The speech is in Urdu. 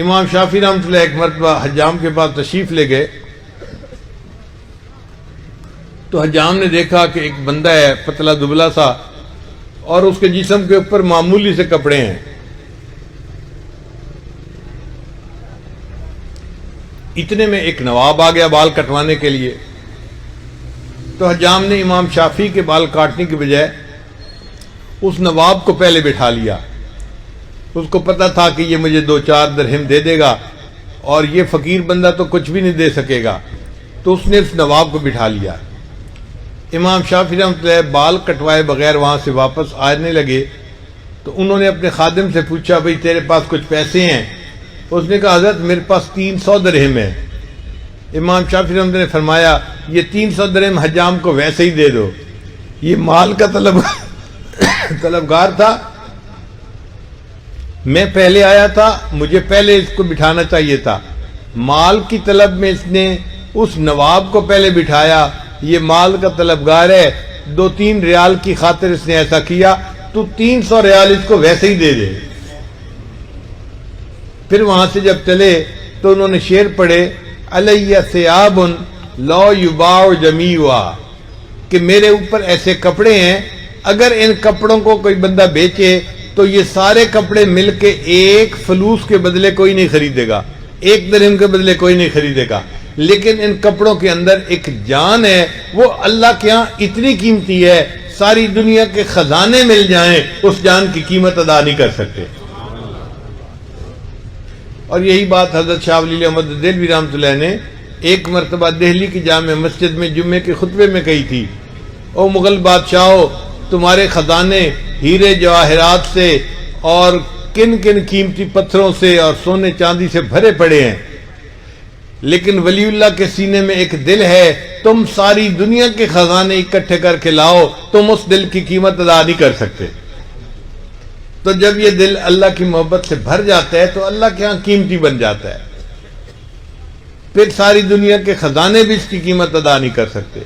امام شافعی رحمۃ اللہ ایک مرتبہ حجام کے پاس تشریف لے گئے تو حجام نے دیکھا کہ ایک بندہ ہے پتلا دبلا سا اور اس کے جسم کے اوپر معمولی سے کپڑے ہیں. اتنے میں ایک نواب آ گیا بال کٹوانے کے لیے. تو حجام نے امام شافعی کے بال کاٹنے کی بجائے اس نواب کو پہلے بٹھا لیا. اس کو پتا تھا کہ یہ مجھے 2-4 درہم دے دے گا اور یہ فقیر بندہ تو کچھ بھی نہیں دے سکے گا. تو اس نے اس نواب کو بٹھا لیا. امام شافعی رحمۃ اللہ بال کٹوائے بغیر وہاں سے واپس آنے لگے تو انہوں نے اپنے خادم سے پوچھا بھئی تیرے پاس کچھ پیسے ہیں؟ اس نے کہا حضرت میرے پاس 300 درہم ہیں. امام شافعی رحمۃ اللہ نے فرمایا یہ 300 درہم حجام کو ویسے ہی دے دو. یہ مال کا طلبگار تھا. میں پہلے آیا تھا, مجھے پہلے اس کو بٹھانا چاہیے تھا. مال کی طلب میں اس نے اس نواب کو پہلے بٹھایا. یہ مال کا طلبگار ہے, 2-3 ریال کی خاطر اس نے ایسا کیا. تو 300 ریال اس کو ویسے ہی دے دے. پھر وہاں سے جب چلے تو انہوں نے شعر پڑھے علیہ ثیاب لا یباع جمیعا, کہ میرے اوپر ایسے کپڑے ہیں اگر ان کپڑوں کو کوئی بندہ بیچے تو یہ سارے کپڑے مل کے ایک فلوس کے بدلے کوئی نہیں خریدے گا, 1 درہم کے بدلے کوئی نہیں خریدے گا. لیکن ان کپڑوں کے اندر ایک جان ہے, وہ اللہ کے ہاں اتنی قیمتی ہے, ساری دنیا کے خزانے مل جائیں اس جان کی قیمت ادا نہیں کر سکتے. اور یہی بات حضرت شاہ ولی احمد دہلوی رحمۃ اللہ نے ایک مرتبہ دہلی کی جامع مسجد میں جمعے کے خطبے میں کہی تھی. او مغل بادشاہو, تمہارے خزانے ہیرے جواہرات سے اور کن کن قیمتی پتھروں سے اور سونے چاندی سے بھرے پڑے ہیں, لیکن ولی اللہ کے سینے میں ایک دل ہے. تم ساری دنیا کے خزانے اکٹھے کر کے لاؤ, تم اس دل کی قیمت ادا نہیں کر سکتے. تو جب یہ دل اللہ کی محبت سے بھر جاتا ہے تو اللہ کے ہاں قیمتی بن جاتا ہے. پھر ساری دنیا کے خزانے بھی اس کی قیمت ادا نہیں کر سکتے.